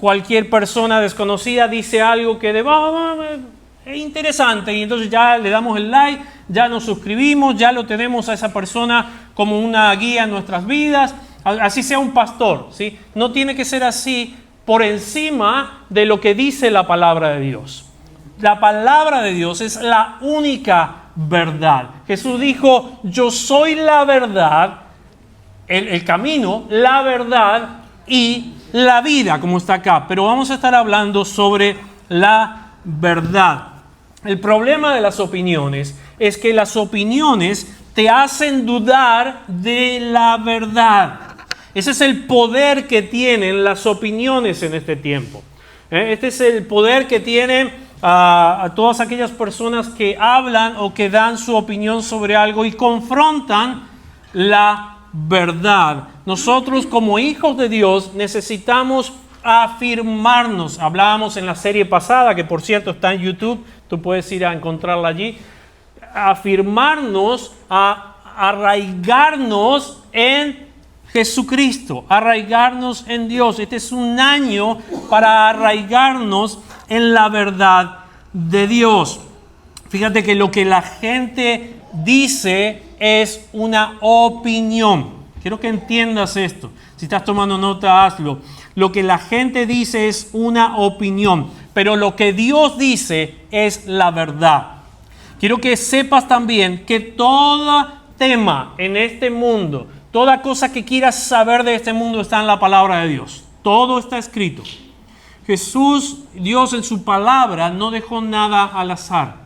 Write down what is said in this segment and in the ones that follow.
cualquier persona desconocida dice algo que es interesante y entonces ya le damos el like, ya nos suscribimos, ya lo tenemos a esa persona como una guía en nuestras vidas, así sea un pastor, ¿sí? No tiene que ser así por encima de lo que dice la palabra de Dios. La palabra de Dios es la única verdad. Jesús dijo, yo soy la verdad, el camino, la verdad y la vida, como está acá. Pero vamos a estar hablando sobre la verdad. El problema de las opiniones es que las opiniones te hacen dudar de la verdad. Ese es el poder que tienen las opiniones en este tiempo. Este es el poder que tienen a todas aquellas personas que hablan o que dan su opinión sobre algo y confrontan la verdad. Nosotros como hijos de Dios necesitamos afirmarnos. Hablábamos en la serie pasada, que por cierto está en YouTube, tú puedes ir a encontrarla allí. Afirmarnos, a arraigarnos en Jesucristo, arraigarnos en Dios. Este es un año para arraigarnos en la verdad de Dios. Fíjate que lo que la gente dice es una opinión. Quiero que entiendas esto. Si estás tomando nota, hazlo. Lo que la gente dice es una opinión, pero lo que Dios dice es la verdad. Quiero que sepas también que todo tema en este mundo, toda cosa que quieras saber de este mundo está en la palabra de Dios. Todo está escrito. Jesús, Dios en su palabra, no dejó nada al azar.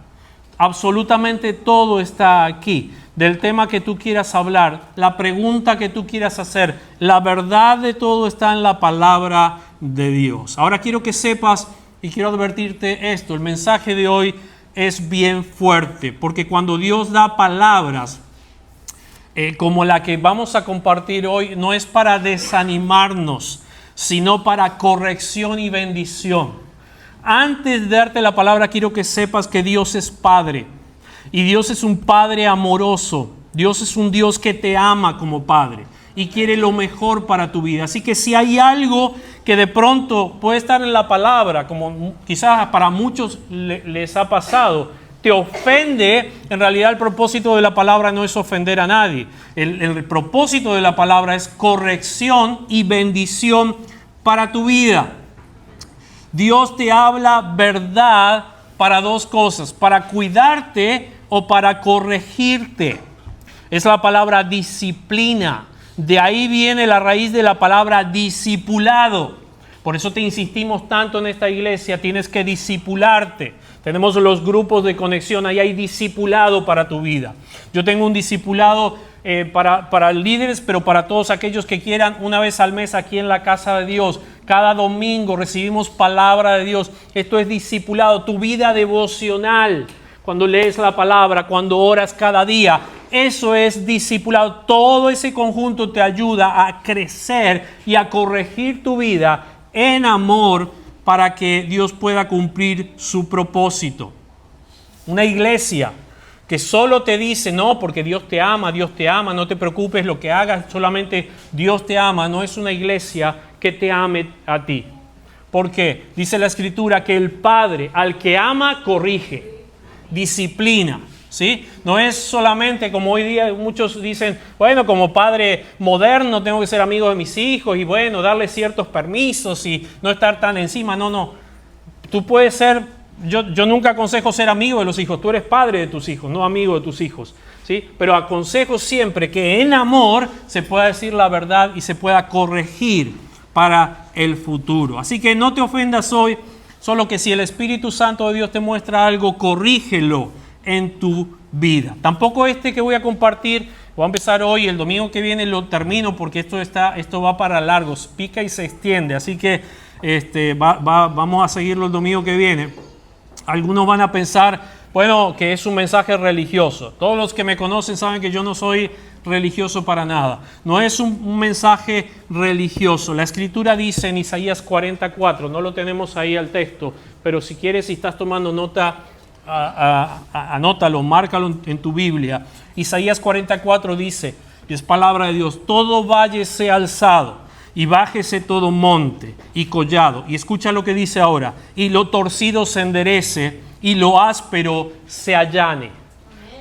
Absolutamente todo está aquí. Del tema que tú quieras hablar, la pregunta que tú quieras hacer, la verdad de todo está en la palabra de Dios. Ahora quiero que sepas y quiero advertirte esto. El mensaje de hoy es bien fuerte, porque cuando Dios da palabras como la que vamos a compartir hoy, no es para desanimarnos, sino para corrección y bendición. Antes de darte la palabra, quiero que sepas que Dios es Padre. Y Dios es un Padre amoroso. Dios es un Dios que te ama como Padre y quiere lo mejor para tu vida. Así que si hay algo que de pronto puede estar en la palabra, como quizás para muchos les ha pasado, te ofende, en realidad el propósito de la palabra no es ofender a nadie. El propósito de la palabra es corrección y bendición para tu vida. Dios te habla verdad para dos cosas, para cuidarte o para corregirte. Es la palabra disciplina. De ahí viene la raíz de la palabra discipulado. Por eso te insistimos tanto en esta iglesia, tienes que discipularte. Tenemos los grupos de conexión, ahí hay discipulado para tu vida. Yo tengo un discipulado para líderes, pero para todos aquellos que quieran, una vez al mes aquí en la casa de Dios. Cada domingo recibimos palabra de Dios. Esto es discipulado, tu vida devocional. Cuando lees la palabra, cuando oras cada día, eso es discipulado. Todo ese conjunto te ayuda a crecer y a corregir tu vida en amor para que Dios pueda cumplir su propósito. Una iglesia que solo te dice, no, porque Dios te ama, no te preocupes lo que hagas, solamente Dios te ama, no es una iglesia que te ame a ti. ¿Por qué? Dice la Escritura que el Padre al que ama corrige, disciplina, ¿sí? No es solamente como hoy día muchos dicen, bueno, como padre moderno tengo que ser amigo de mis hijos y bueno, darles ciertos permisos y no estar tan encima. No. Tú puedes ser, yo nunca aconsejo ser amigo de los hijos, tú eres padre de tus hijos, no amigo de tus hijos, ¿sí? Pero aconsejo siempre que en amor se pueda decir la verdad y se pueda corregir para el futuro. Así que no te ofendas hoy, solo que si el Espíritu Santo de Dios te muestra algo, corrígelo en tu vida. Tampoco que voy a compartir, voy a empezar hoy, el domingo que viene lo termino porque esto va para largos, pica y se extiende, así que vamos a seguirlo el domingo que viene. Algunos van a pensar, bueno, que es un mensaje religioso. Todos los que me conocen saben que yo no soy religioso para nada. No es un mensaje religioso. La Escritura dice en Isaías 44, no lo tenemos ahí al texto, pero si quieres, si estás tomando nota, anótalo, márcalo en tu Biblia. Isaías 44 dice, y es palabra de Dios, todo valle sea alzado y bájese todo monte y collado. Y escucha lo que dice ahora. Y lo torcido se enderece y lo áspero se allane.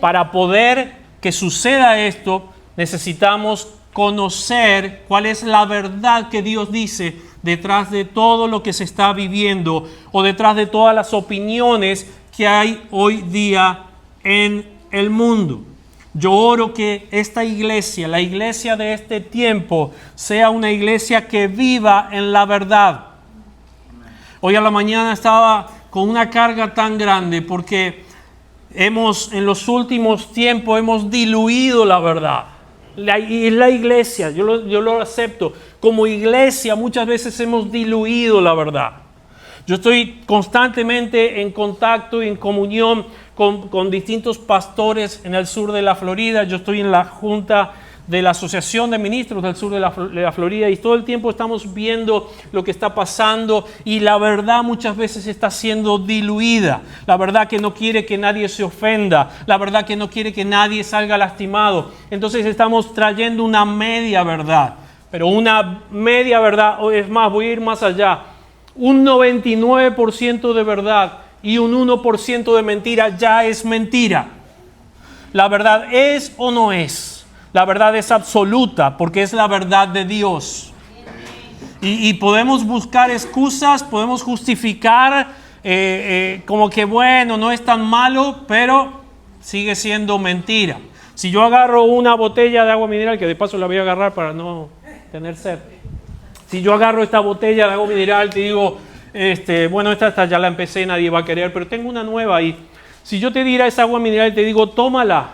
Para poder que suceda esto, necesitamos conocer cuál es la verdad que Dios dice detrás de todo lo que se está viviendo o detrás de todas las opiniones que hay hoy día en el mundo. Yo oro que esta iglesia, la iglesia de este tiempo, sea una iglesia que viva en la verdad. Hoy a la mañana estaba con una carga tan grande porque en los últimos tiempos hemos diluido la verdad. Y la iglesia, yo lo acepto. Como iglesia muchas veces hemos diluido la verdad. Yo estoy constantemente en contacto y en comunión con distintos pastores en el sur de la Florida. Yo estoy en la junta de la Asociación de Ministros del sur de la Florida y todo el tiempo estamos viendo lo que está pasando y la verdad muchas veces está siendo diluida. La verdad que no quiere que nadie se ofenda, la verdad que no quiere que nadie salga lastimado. Entonces estamos trayendo una media verdad, pero una media verdad, o es más, voy a ir más allá. Un 99% de verdad y un 1% de mentira ya es mentira. La verdad es o no es. La verdad es absoluta porque es la verdad de Dios. Y podemos buscar excusas, podemos justificar como que bueno, no es tan malo, pero sigue siendo mentira. Si yo agarro una botella de agua mineral, que de paso la voy a agarrar para no tener sed. Si yo agarro esta botella de agua mineral, te digo, bueno, esta ya la empecé, nadie va a querer, pero tengo una nueva ahí. Si yo te diera esa agua mineral y te digo, tómala.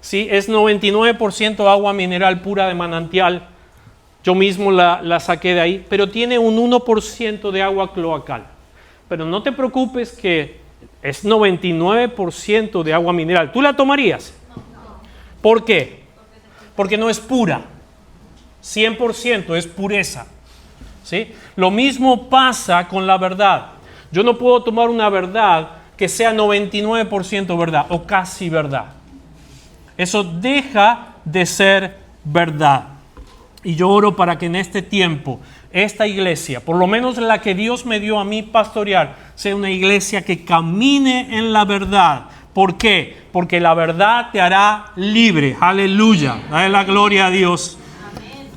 Sí, es 99% agua mineral pura de manantial. Yo mismo la saqué de ahí, pero tiene un 1% de agua cloacal. Pero no te preocupes que es 99% de agua mineral. ¿Tú la tomarías? No. ¿Por qué? Porque no es pura. 100% es pureza. ¿Sí? Lo mismo pasa con la verdad. Yo no puedo tomar una verdad que sea 99% verdad o casi verdad. Eso deja de ser verdad. Y yo oro para que en este tiempo, esta iglesia, por lo menos la que Dios me dio a mí pastorear, sea una iglesia que camine en la verdad. ¿Por qué? Porque la verdad te hará libre. Aleluya. Dale la gloria a Dios. Amén.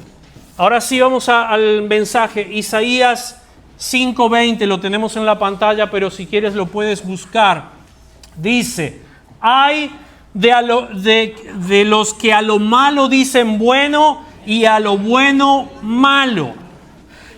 Ahora sí vamos al mensaje. Isaías 5:20 lo tenemos en la pantalla, pero si quieres lo puedes buscar. Dice, hay de los que a lo malo dicen bueno y a lo bueno malo,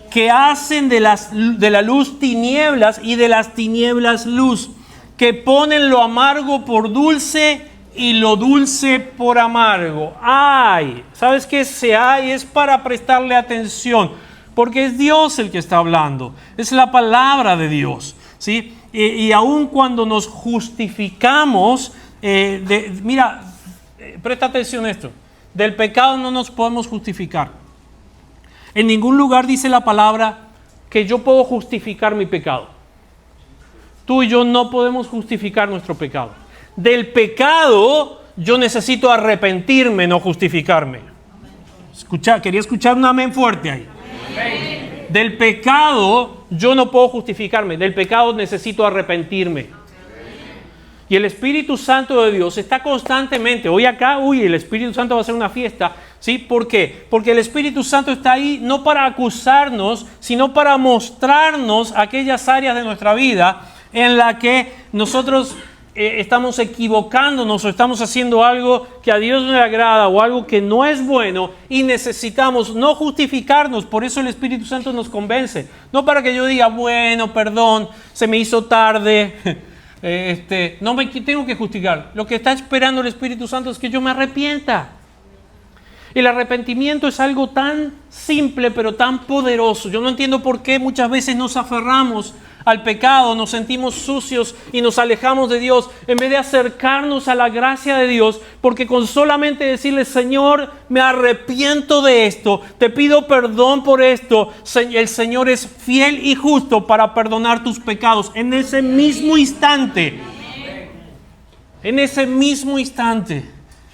que hacen de la luz tinieblas y de las tinieblas luz, que ponen lo amargo por dulce y lo dulce por amargo. ¡Ay! ¿Sabes qué? Ese ay es para prestarle atención, porque es Dios el que está hablando, es la palabra de Dios, ¿sí? Y aun cuando nos justificamos, mira, presta atención a esto. Del pecado no nos podemos justificar. En ningún lugar dice la palabra que yo puedo justificar mi pecado. Tú y yo no podemos justificar nuestro pecado. Del pecado yo necesito arrepentirme, no justificarme. Quería escuchar un amén fuerte ahí. Amén. Del pecado yo no puedo justificarme. Del pecado necesito arrepentirme. Y el Espíritu Santo de Dios está constantemente, hoy acá, el Espíritu Santo va a hacer una fiesta, ¿sí? ¿Por qué? Porque el Espíritu Santo está ahí no para acusarnos, sino para mostrarnos aquellas áreas de nuestra vida en las que nosotros estamos equivocándonos o estamos haciendo algo que a Dios no le agrada o algo que no es bueno y necesitamos no justificarnos. Por eso el Espíritu Santo nos convence. No para que yo diga, bueno, perdón, se me hizo tarde. No me tengo que justificar. Lo que está esperando el Espíritu Santo es que yo me arrepienta. El arrepentimiento es algo tan simple pero tan poderoso. Yo no entiendo por qué muchas veces nos aferramos al pecado, nos sentimos sucios y nos alejamos de Dios en vez de acercarnos a la gracia de Dios, porque con solamente decirle, Señor, me arrepiento de esto, te pido perdón por esto, el Señor es fiel y justo para perdonar tus pecados. En ese mismo instante,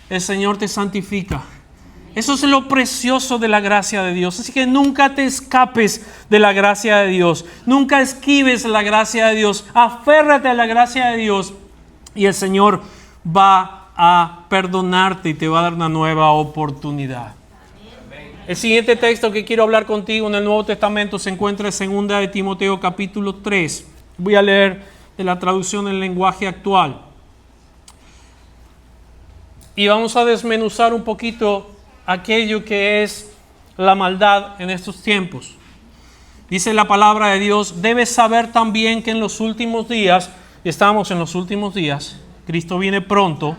el Señor te santifica Eso es lo precioso de la gracia de Dios. Así que nunca te escapes de la gracia de Dios. Nunca esquives la gracia de Dios. Aférrate a la gracia de Dios y el Señor va a perdonarte y te va a dar una nueva oportunidad. El siguiente texto que quiero hablar contigo en el Nuevo Testamento se encuentra en 2 de Timoteo capítulo 3. Voy a leer de la traducción en lenguaje actual. Y vamos a desmenuzar un poquito aquello que es la maldad en estos tiempos. Dice la palabra de Dios: debes saber también que en los últimos días, y estamos en los últimos días, Cristo viene pronto,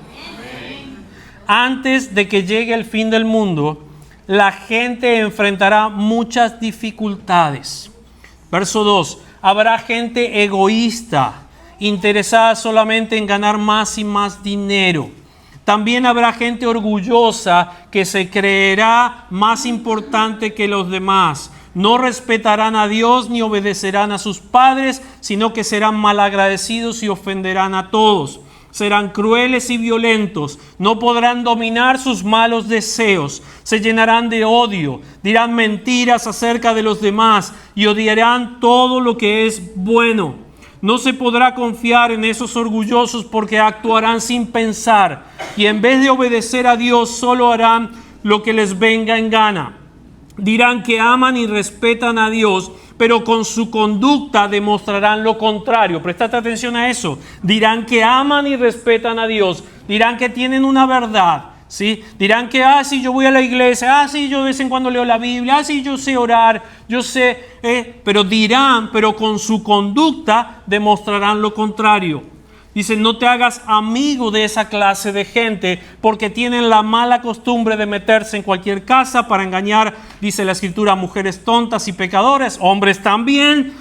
antes de que llegue el fin del mundo, la gente enfrentará muchas dificultades. Verso 2, habrá gente egoísta, interesada solamente en ganar más y más dinero. También habrá gente orgullosa que se creerá más importante que los demás. No respetarán a Dios ni obedecerán a sus padres, sino que serán malagradecidos y ofenderán a todos. Serán crueles y violentos, no podrán dominar sus malos deseos, se llenarán de odio, dirán mentiras acerca de los demás y odiarán todo lo que es bueno. No se podrá confiar en esos orgullosos porque actuarán sin pensar y en vez de obedecer a Dios solo harán lo que les venga en gana. Dirán que aman y respetan a Dios, pero con su conducta demostrarán lo contrario. Prestate atención a eso. Dirán que aman y respetan a Dios. Dirán que tienen una verdad, ¿sí? Dirán que, sí, yo voy a la iglesia. Sí, yo de vez en cuando leo la Biblia. Sí, yo sé orar. Yo sé, pero con su conducta demostrarán lo contrario. Dice, no te hagas amigo de esa clase de gente porque tienen la mala costumbre de meterse en cualquier casa para engañar, dice la Escritura, mujeres tontas y pecadores, hombres también,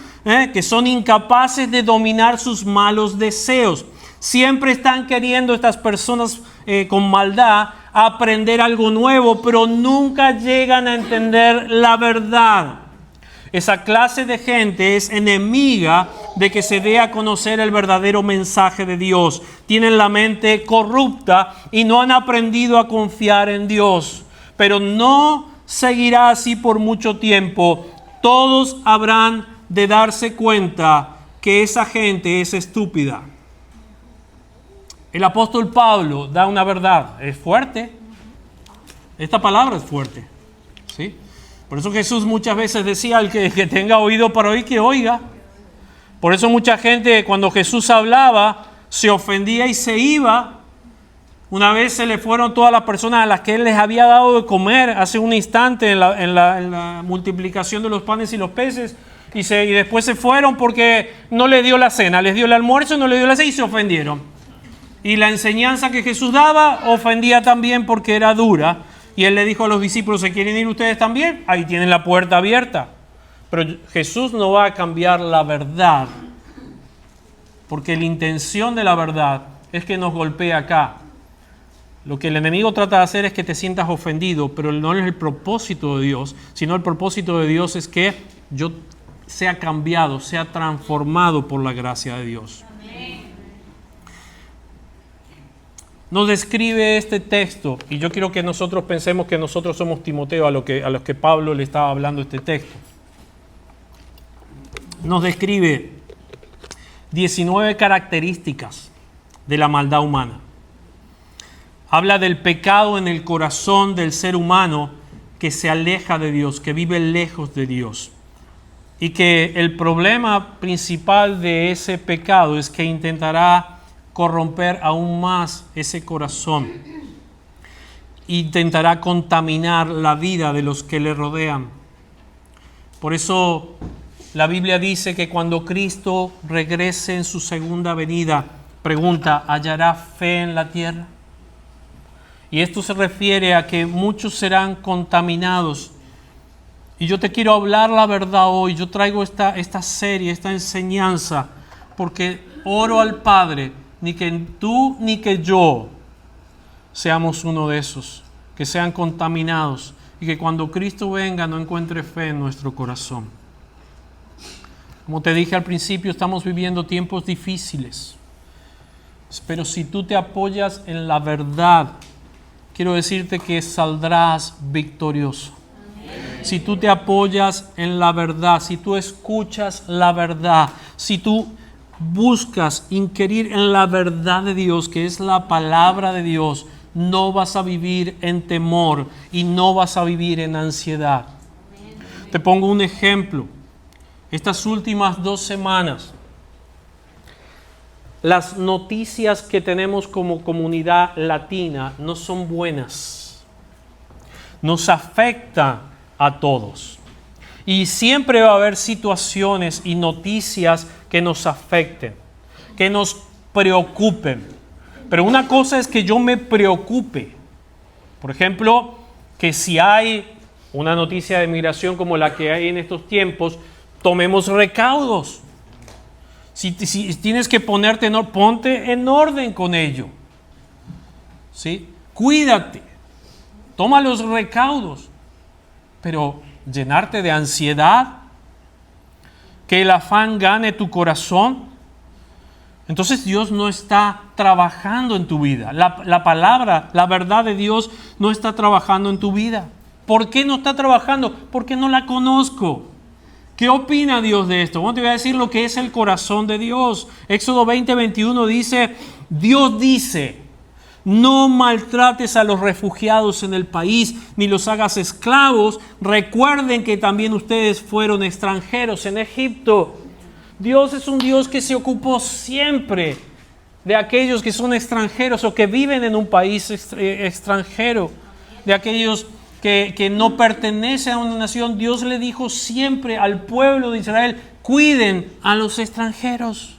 que son incapaces de dominar sus malos deseos. Siempre están queriendo estas personas con maldad aprender algo nuevo, pero nunca llegan a entender la verdad. Esa clase de gente es enemiga de que se dé a conocer el verdadero mensaje de Dios. Tienen la mente corrupta y no han aprendido a confiar en Dios. Pero no seguirá así por mucho tiempo. Todos habrán de darse cuenta que esa gente es estúpida. El apóstol Pablo da una verdad. Es fuerte. Esta palabra es fuerte. ¿Sí? Por eso Jesús muchas veces decía, al que tenga oído para oír, que oiga. Por eso mucha gente cuando Jesús hablaba se ofendía y se iba. Una vez se le fueron todas las personas a las que Él les había dado de comer hace un instante en la multiplicación de los panes y los peces. Y después se fueron porque no les dio la cena, les dio el almuerzo, no les dio la cena y se ofendieron. Y la enseñanza que Jesús daba ofendía también porque era dura. Y Él le dijo a los discípulos, ¿se quieren ir ustedes también? Ahí tienen la puerta abierta. Pero Jesús no va a cambiar la verdad, porque la intención de la verdad es que nos golpee acá. Lo que el enemigo trata de hacer es que te sientas ofendido, pero no es el propósito de Dios, sino el propósito de Dios es que yo sea cambiado, sea transformado por la gracia de Dios. Nos describe este texto, y yo quiero que nosotros pensemos que nosotros somos Timoteo, a los que Pablo le estaba hablando este texto. Nos describe 19 características de la maldad humana. Habla del pecado en el corazón del ser humano que se aleja de Dios, que vive lejos de Dios. Y que el problema principal de ese pecado es que intentará corromper aún más ese corazón. Intentará contaminar la vida de los que le rodean. Por eso la Biblia dice que cuando Cristo regrese en su segunda venida, pregunta, ¿hallará fe en la tierra? Y esto se refiere a que muchos serán contaminados. Y yo te quiero hablar la verdad hoy. Yo traigo esta serie, esta enseñanza, porque oro al Padre, ni que tú ni que yo seamos uno de esos, que sean contaminados y que cuando Cristo venga no encuentre fe en nuestro corazón. Como te dije al principio, estamos viviendo tiempos difíciles, pero si tú te apoyas en la verdad, quiero decirte que saldrás victorioso. Si tú te apoyas en la verdad, si tú escuchas la verdad, si tú buscas inquirir en la verdad de Dios, que es la palabra de Dios, no vas a vivir en temor y no vas a vivir en ansiedad. Te pongo un ejemplo. Estas últimas 2 semanas, las noticias que tenemos como comunidad latina no son buenas. Nos afecta a todos. Y siempre va a haber situaciones y noticias que nos afecten, que nos preocupen. Pero una cosa es que yo me preocupe. Por ejemplo, que si hay una noticia de migración como la que hay en estos tiempos, tomemos recaudos. Si tienes que ponerte ponte en orden con ello. ¿Sí? Cuídate. Toma los recaudos. Pero llenarte de ansiedad, que el afán gane tu corazón, entonces Dios no está trabajando en tu vida. La palabra, la verdad de Dios no está trabajando en tu vida. ¿Por qué no está trabajando? Porque no la conozco. ¿Qué opina Dios de esto? Bueno, te voy a decir lo que es el corazón de Dios. Éxodo 20:21 dice, Dios dice, no maltrates a los refugiados en el país, ni los hagas esclavos. Recuerden que también ustedes fueron extranjeros en Egipto. Dios es un Dios que se ocupó siempre de aquellos que son extranjeros o que viven en un país extranjero, de aquellos que no pertenecen a una nación. Dios le dijo siempre al pueblo de Israel, cuiden a los extranjeros.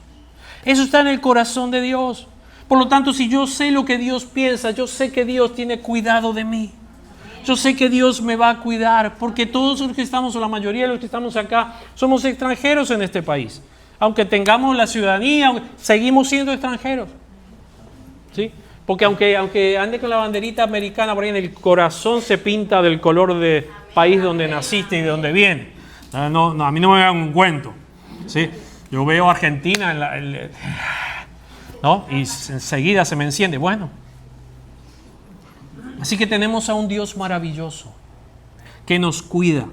Eso está en el corazón de Dios. Por lo tanto, si yo sé lo que Dios piensa, yo sé que Dios tiene cuidado de mí. Yo sé que Dios me va a cuidar, porque todos los que estamos, o la mayoría de los que estamos acá, somos extranjeros en este país. Aunque tengamos la ciudadanía, seguimos siendo extranjeros. ¿Sí? Porque aunque ande con la banderita americana, por ahí en el corazón se pinta del color del país donde naciste y de donde viene. No, a mí no me hagan un cuento. ¿Sí? Yo veo Argentina ¿no? Y enseguida se me enciende. Bueno. Así que tenemos a un Dios maravilloso que nos cuida,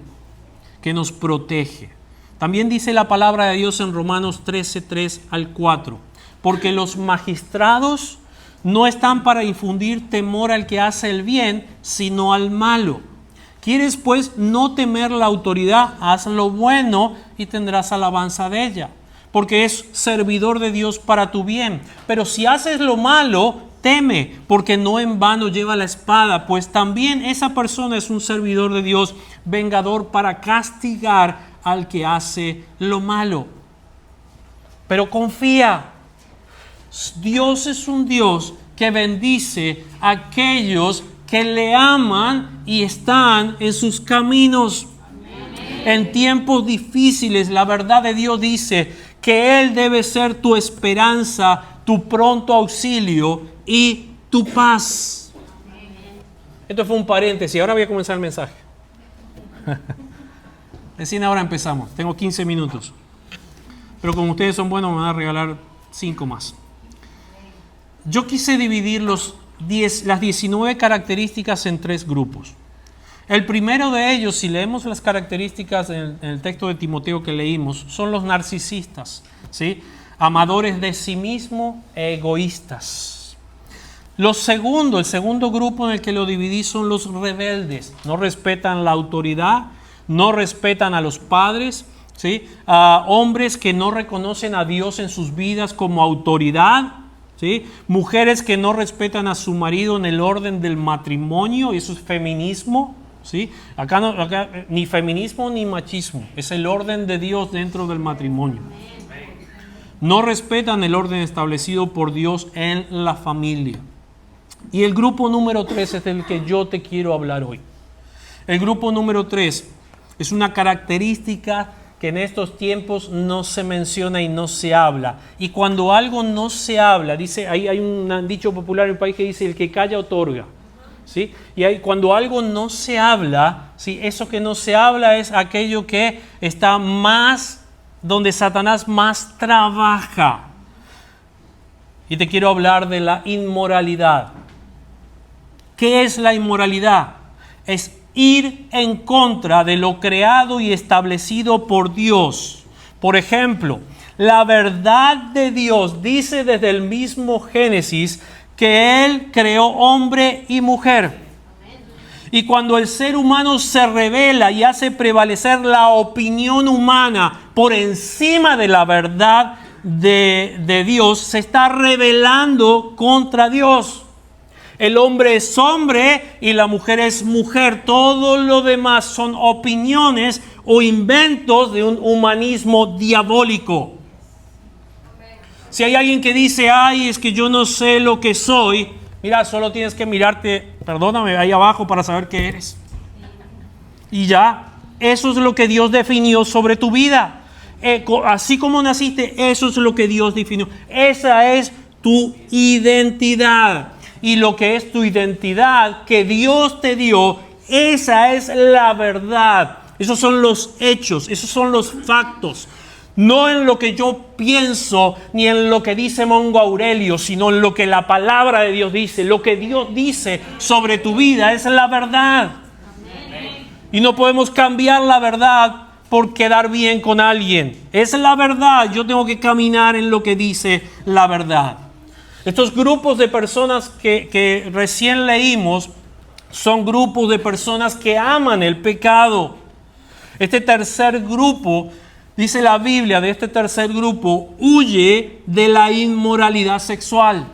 que nos protege. También dice la palabra de Dios en Romanos 13:3-4. Porque los magistrados no están para infundir temor al que hace el bien, sino al malo. ¿Quieres pues no temer la autoridad? Haz lo bueno y tendrás alabanza de ella, porque es servidor de Dios para tu bien. Pero si haces lo malo, teme, porque no en vano lleva la espada, pues también esa persona es un servidor de Dios, vengador para castigar al que hace lo malo. Pero confía. Dios es un Dios que bendice a aquellos que le aman y están en sus caminos. En tiempos difíciles, la verdad de Dios dice que Él debe ser tu esperanza, tu pronto auxilio y tu paz. Esto fue un paréntesis, ahora voy a comenzar el mensaje. Recién ahora empezamos, tengo 15 minutos. Pero como ustedes son buenos, me van a regalar 5 más. Yo quise dividir las 19 características en 3 grupos. El primero de ellos, si leemos las características en el texto de Timoteo que leímos, son los narcisistas, ¿sí? Amadores de sí mismo e egoístas. El segundo grupo en el que lo dividí son los rebeldes. No respetan la autoridad, no respetan a los padres, ¿sí? Hombres que no reconocen a Dios en sus vidas como autoridad, ¿sí? Mujeres que no respetan a su marido en el orden del matrimonio, eso es feminismo, ¿sí? Acá ni feminismo ni machismo, es el orden de Dios dentro del matrimonio. No respetan el orden establecido por Dios en la familia. Y el grupo número 3 es del que yo te quiero hablar hoy. El grupo número 3 es una característica que en estos tiempos no se menciona y no se habla. Y cuando algo no se habla, dice, hay un dicho popular en el país que dice, el que calla otorga. ¿Sí? Y cuando algo no se habla, ¿sí? Eso que no se habla es aquello que está más, donde Satanás más trabaja. Y te quiero hablar de la inmoralidad. ¿Qué es la inmoralidad? Es ir en contra de lo creado y establecido por Dios. Por ejemplo, la verdad de Dios dice desde el mismo Génesis que Él creó hombre y mujer. Y cuando el ser humano se rebela y hace prevalecer la opinión humana por encima de la verdad de Dios, se está rebelando contra Dios. El hombre es hombre y la mujer es mujer. Todo lo demás son opiniones o inventos de un humanismo diabólico. Si hay alguien que dice, ay, es que yo no sé lo que soy, mira, solo tienes que mirarte, perdóname, ahí abajo para saber qué eres. Y ya, eso es lo que Dios definió sobre tu vida. Así como naciste, eso es lo que Dios definió. Esa es tu identidad. Y lo que es tu identidad que Dios te dio, esa es la verdad. Esos son los hechos, esos son los factos. No en lo que yo pienso, ni en lo que dice Mongo Aurelio, sino en lo que la palabra de Dios dice. Lo que Dios dice sobre tu vida es la verdad. Amén. Y no podemos cambiar la verdad por quedar bien con alguien. Es la verdad. Yo tengo que caminar en lo que dice la verdad. Estos grupos de personas que recién leímos son grupos de personas que aman el pecado. Este tercer grupo, dice la Biblia, de este tercer grupo, huye de la inmoralidad sexual.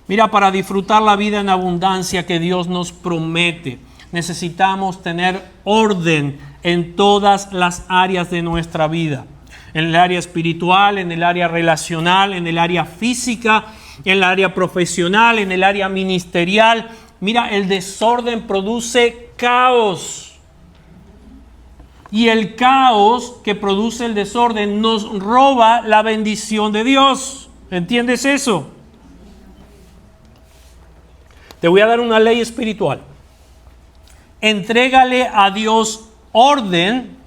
Mira, para disfrutar la vida en abundancia que Dios nos promete, necesitamos tener orden en todas las áreas de nuestra vida. En el área espiritual, en el área relacional, en el área física, en el área profesional, en el área ministerial. Mira, el desorden produce caos. Y el caos que produce el desorden nos roba la bendición de Dios. ¿Entiendes eso? Te voy a dar una ley espiritual. Entrégale a Dios orden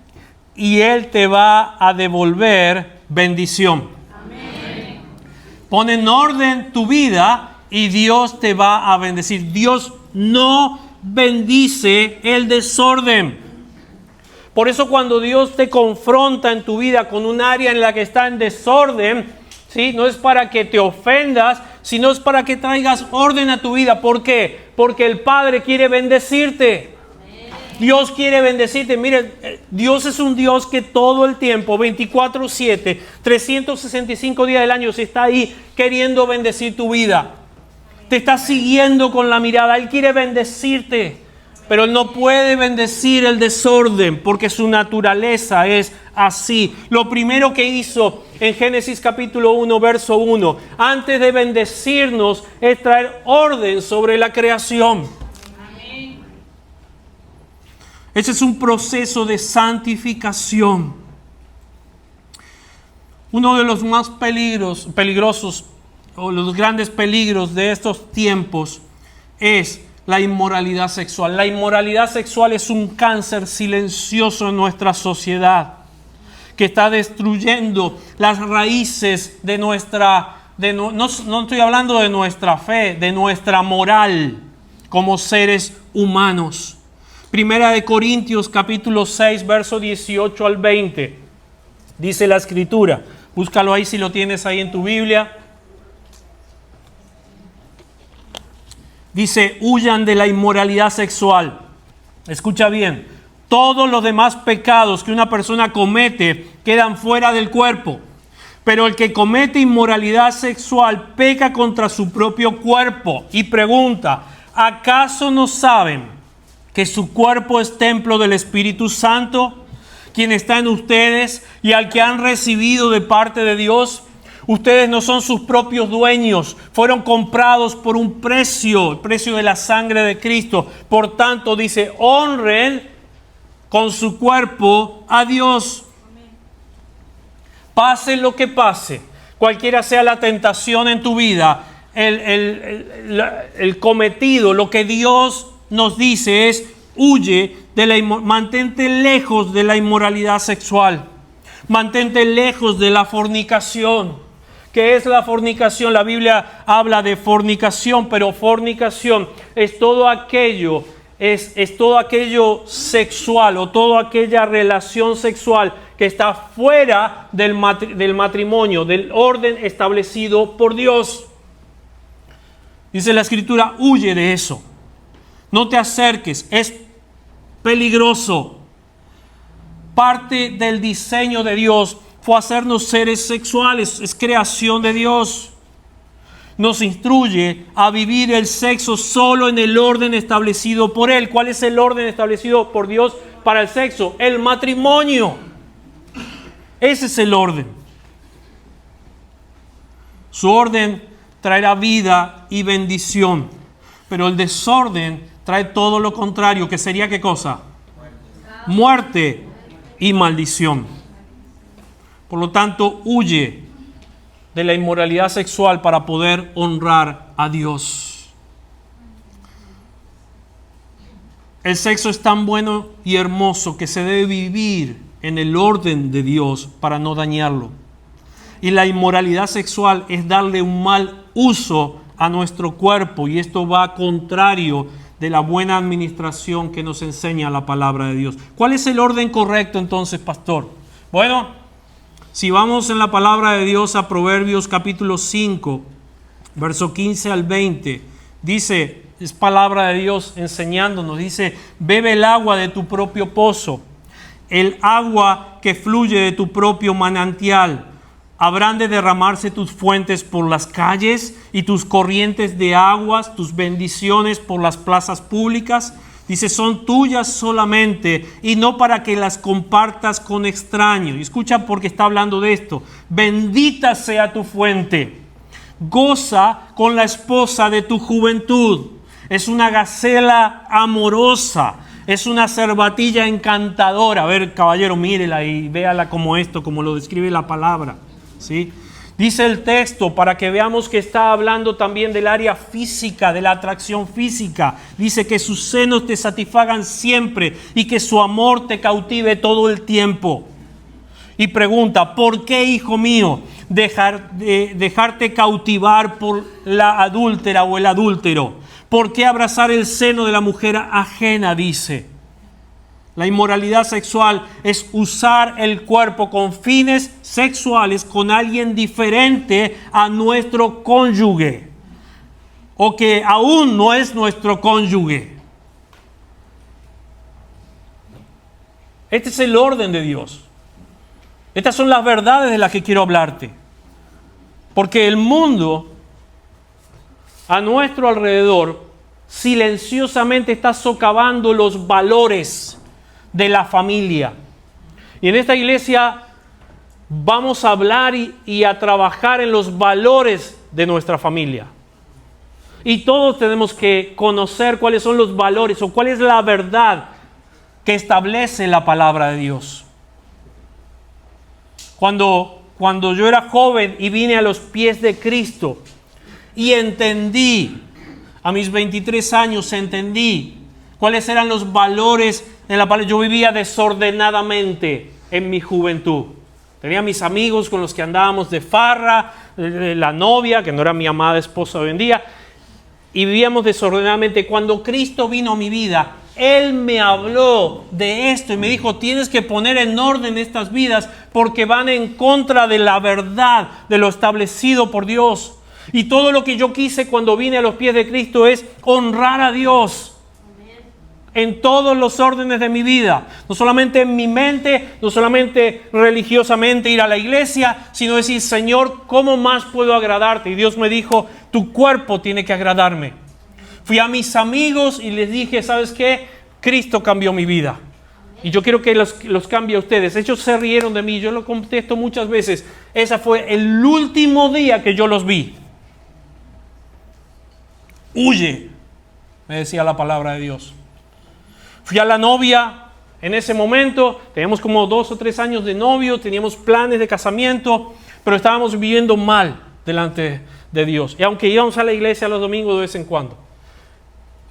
y Él te va a devolver bendición. Amén. Pon en orden tu vida y Dios te va a bendecir. Dios no bendice el desorden. Por eso cuando Dios te confronta en tu vida con un área en la que está en desorden, ¿sí? No es para que te ofendas, sino es para que traigas orden a tu vida. ¿Por qué? Porque el Padre quiere bendecirte. Dios quiere bendecirte. Mire, Dios es un Dios que todo el tiempo, 24/7, 365 días del año, se está ahí queriendo bendecir tu vida. Te está siguiendo con la mirada. Él quiere bendecirte, pero Él no puede bendecir el desorden porque su naturaleza es así. Lo primero que hizo en Génesis capítulo 1, verso 1, antes de bendecirnos, es traer orden sobre la creación. Ese es un proceso de santificación. Uno de los más peligrosos o los grandes peligros de estos tiempos es la inmoralidad sexual. La inmoralidad sexual es un cáncer silencioso en nuestra sociedad que está destruyendo las raíces de nuestra, no estoy hablando de nuestra fe, de nuestra moral como seres humanos. Primera de Corintios capítulo 6, verso 18 al 20. Dice la Escritura. Búscalo ahí si lo tienes ahí en tu Biblia. Dice, huyan de la inmoralidad sexual. Escucha bien. Todos los demás pecados que una persona comete quedan fuera del cuerpo. Pero el que comete inmoralidad sexual peca contra su propio cuerpo. Y pregunta, ¿acaso no saben que su cuerpo es templo del Espíritu Santo, quien está en ustedes y al que han recibido de parte de Dios? Ustedes no son sus propios dueños, fueron comprados por un precio, el precio de la sangre de Cristo. Por tanto, dice, honren con su cuerpo a Dios. Pase lo que pase, cualquiera sea la tentación en tu vida, el cometido, lo que Dios nos dice es, huye mantente lejos de la inmoralidad sexual, mantente lejos de la fornicación. ¿Qué es la fornicación? La Biblia habla de fornicación, pero fornicación es todo aquello, es todo aquello sexual o toda aquella relación sexual que está fuera del matrimonio, del orden establecido por Dios. Dice la Escritura, huye de eso. No te acerques, es peligroso. Parte del diseño de Dios fue hacernos seres sexuales, es creación de Dios. Nos instruye a vivir el sexo solo en el orden establecido por Él. ¿Cuál es el orden establecido por Dios para el sexo? El matrimonio. Ese es el orden. Su orden traerá vida y bendición, pero el desorden trae todo lo contrario, que sería ¿qué cosa? Muerte y maldición. Por lo tanto, huye de la inmoralidad sexual para poder honrar a Dios. El sexo es tan bueno y hermoso que se debe vivir en el orden de Dios para no dañarlo. Y la inmoralidad sexual es darle un mal uso a nuestro cuerpo, y esto va contrario de la buena administración que nos enseña la palabra de Dios. ¿Cuál es el orden correcto entonces, pastor? Bueno, si vamos en la palabra de Dios a Proverbios capítulo 5, verso 15 al 20, dice, es palabra de Dios enseñándonos, dice, bebe el agua de tu propio pozo, el agua que fluye de tu propio manantial. Habrán de derramarse tus fuentes por las calles y tus corrientes de aguas, tus bendiciones por las plazas públicas. Dice, son tuyas solamente y no para que las compartas con extraños. Y escucha porque está hablando de esto. Bendita sea tu fuente. Goza con la esposa de tu juventud. Es una gacela amorosa. Es una cervatilla encantadora. A ver, caballero, mírela y véala como esto, como lo describe la palabra. ¿Sí? Dice el texto, para que veamos que está hablando también del área física, de la atracción física. Dice que sus senos te satisfagan siempre y que su amor te cautive todo el tiempo. Y pregunta, ¿por qué, hijo mío, dejarte cautivar por la adúltera o el adúltero? ¿Por qué abrazar el seno de la mujer ajena? Dice. La inmoralidad sexual es usar el cuerpo con fines sexuales con alguien diferente a nuestro cónyuge, o que aún no es nuestro cónyuge. Este es el orden de Dios. Estas son las verdades de las que quiero hablarte. Porque el mundo a nuestro alrededor silenciosamente está socavando los valores de la familia. Y en esta iglesia vamos a hablar y a trabajar en los valores de nuestra familia. Y todos tenemos que conocer cuáles son los valores o cuál es la verdad que establece la palabra de Dios. Cuando yo era joven y vine a los pies de Cristo y entendí, a mis 23 años entendí cuáles eran los valores en la palabra. Yo vivía desordenadamente en mi juventud. Tenía mis amigos con los que andábamos de farra, la novia, que no era mi amada esposa hoy en día, y vivíamos desordenadamente. Cuando Cristo vino a mi vida, Él me habló de esto y me dijo, tienes que poner en orden estas vidas porque van en contra de la verdad, de lo establecido por Dios. Y todo lo que yo quise cuando vine a los pies de Cristo es honrar a Dios en todos los órdenes de mi vida, no solamente en mi mente, no solamente religiosamente ir a la iglesia, sino decir, Señor, ¿cómo más puedo agradarte? Y Dios me dijo, tu cuerpo tiene que agradarme. Fui a mis amigos y les dije, ¿sabes qué? Cristo cambió mi vida. Y yo quiero que los cambie a ustedes. Ellos se rieron de mí, yo lo contesto muchas veces. Ese fue el último día que yo los vi. Huye, me decía la palabra de Dios. Fui a la novia en ese momento, teníamos como 2 o 3 años de novio, teníamos planes de casamiento, pero estábamos viviendo mal delante de Dios. Y aunque íbamos a la iglesia los domingos de vez en cuando,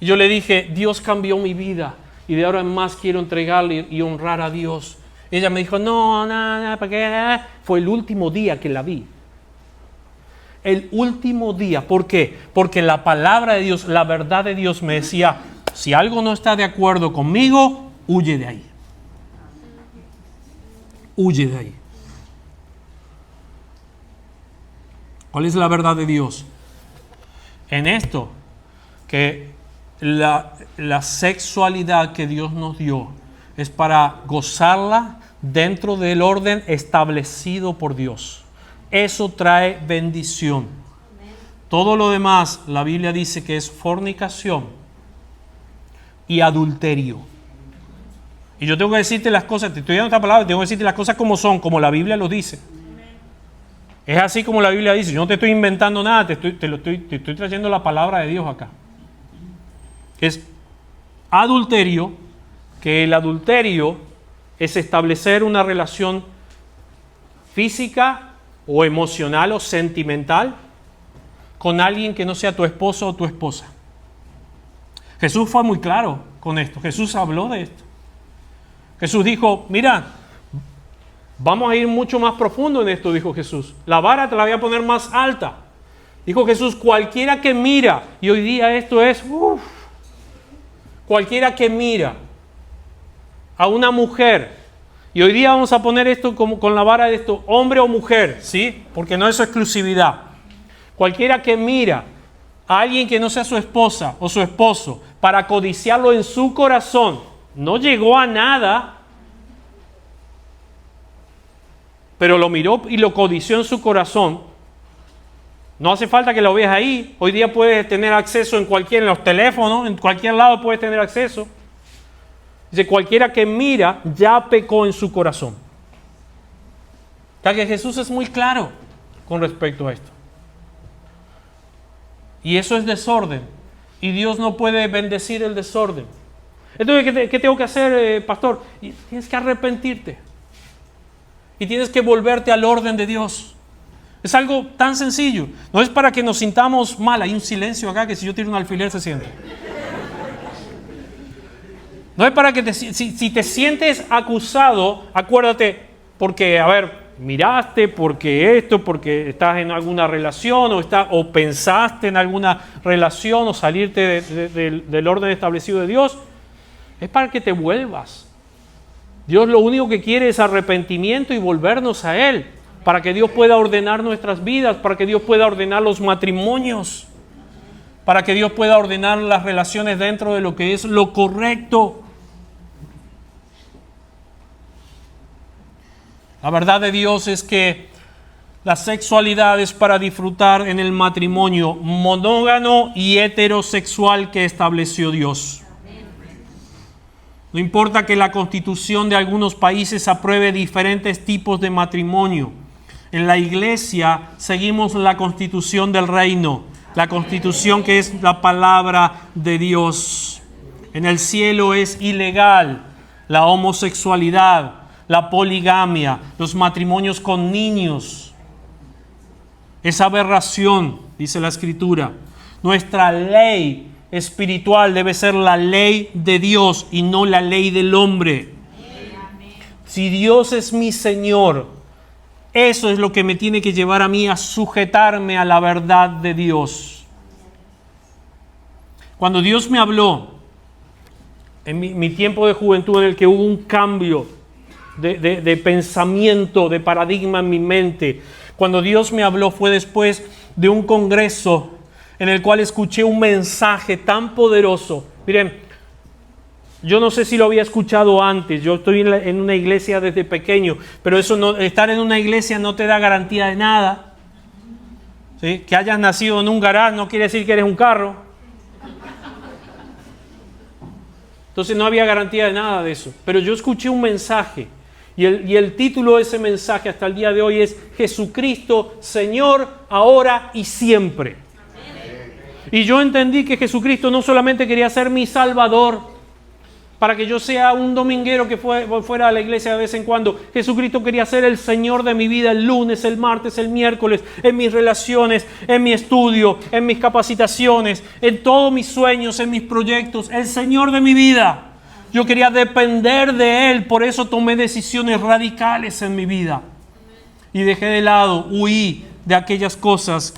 yo le dije, Dios cambió mi vida y de ahora en más quiero entregarle y honrar a Dios. Ella me dijo, no, ¿para qué? Fue el último día que la vi. el último día. ¿Por qué? Porque la palabra de Dios, la verdad de Dios me decía, si algo no está de acuerdo conmigo, huye de ahí. Huye de ahí. ¿Cuál es la verdad de Dios? En esto, que la sexualidad que Dios nos dio es para gozarla dentro del orden establecido por Dios. Eso trae bendición. Todo lo demás, la Biblia dice que es fornicación y adulterio. Y yo tengo que decirte las cosas, te estoy dando esta palabra, tengo que decirte las cosas como son, como la Biblia lo dice. Es así como la Biblia dice. Yo no te estoy inventando nada, te estoy trayendo la palabra de Dios acá. Es adulterio, que el adulterio es establecer una relación física o emocional o sentimental con alguien que no sea tu esposo o tu esposa. Jesús fue muy claro con esto. Jesús habló de esto. Jesús dijo, mira, vamos a ir mucho más profundo en esto, dijo Jesús. La vara te la voy a poner más alta. Dijo Jesús, cualquiera que mira, y hoy día esto es, cualquiera que mira a una mujer, y hoy día vamos a poner esto como con la vara de esto, hombre o mujer, ¿sí? Porque no es su exclusividad. Cualquiera que mira a alguien que no sea su esposa o su esposo para codiciarlo en su corazón, no llegó a nada, pero lo miró y lo codició en su corazón. No hace falta que lo veas ahí. Hoy día puedes tener acceso en los teléfonos, en cualquier lado puedes tener acceso. Dice, cualquiera que mira ya pecó en su corazón. O sea que Jesús es muy claro con respecto a esto. Y eso es desorden. Y Dios no puede bendecir el desorden. Entonces, ¿qué tengo que hacer, pastor? Tienes que arrepentirte. Y tienes que volverte al orden de Dios. Es algo tan sencillo. No es para que nos sintamos mal. Hay un silencio acá que si yo tiro un alfiler se siente. No es para que si te sientes acusado, acuérdate, porque, miraste, porque estás en alguna relación o pensaste en alguna relación o salirte del orden establecido de Dios. Es para que te vuelvas. Dios lo único que quiere es arrepentimiento y volvernos a Él, para que Dios pueda ordenar nuestras vidas, para que Dios pueda ordenar los matrimonios, para que Dios pueda ordenar las relaciones dentro de lo que es lo correcto. La verdad de Dios es que la sexualidad es para disfrutar en el matrimonio monógamo y heterosexual que estableció Dios. No importa que la constitución de algunos países apruebe diferentes tipos de matrimonio. En la iglesia seguimos la constitución del reino, la constitución que es la palabra de Dios. En el cielo es ilegal la homosexualidad, la poligamia, los matrimonios con niños. Es aberración, dice la Escritura. Nuestra ley espiritual debe ser la ley de Dios y no la ley del hombre. Si Dios es mi Señor, eso es lo que me tiene que llevar a mí a sujetarme a la verdad de Dios. Cuando Dios me habló, en mi tiempo de juventud en el que hubo un cambio de pensamiento, de paradigma en mi mente, cuando Dios me habló fue después de un congreso en el cual escuché un mensaje tan poderoso. Miren, yo no sé si lo había escuchado antes, yo estoy en una iglesia desde pequeño, pero estar en una iglesia no te da garantía de nada. ¿Sí? Que hayas nacido en un garage no quiere decir que eres un carro. Entonces no había garantía de nada de eso. Pero yo escuché un mensaje y el título de ese mensaje hasta el día de hoy es Jesucristo, Señor, ahora y siempre. Y yo entendí que Jesucristo no solamente quería ser mi Salvador, para que yo sea un dominguero que fuera a la iglesia de vez en cuando. Jesucristo quería ser el Señor de mi vida el lunes, el martes, el miércoles, en mis relaciones, en mi estudio, en mis capacitaciones, en todos mis sueños, en mis proyectos. El Señor de mi vida. Yo quería depender de Él, por eso tomé decisiones radicales en mi vida. Y dejé de lado, huí de aquellas cosas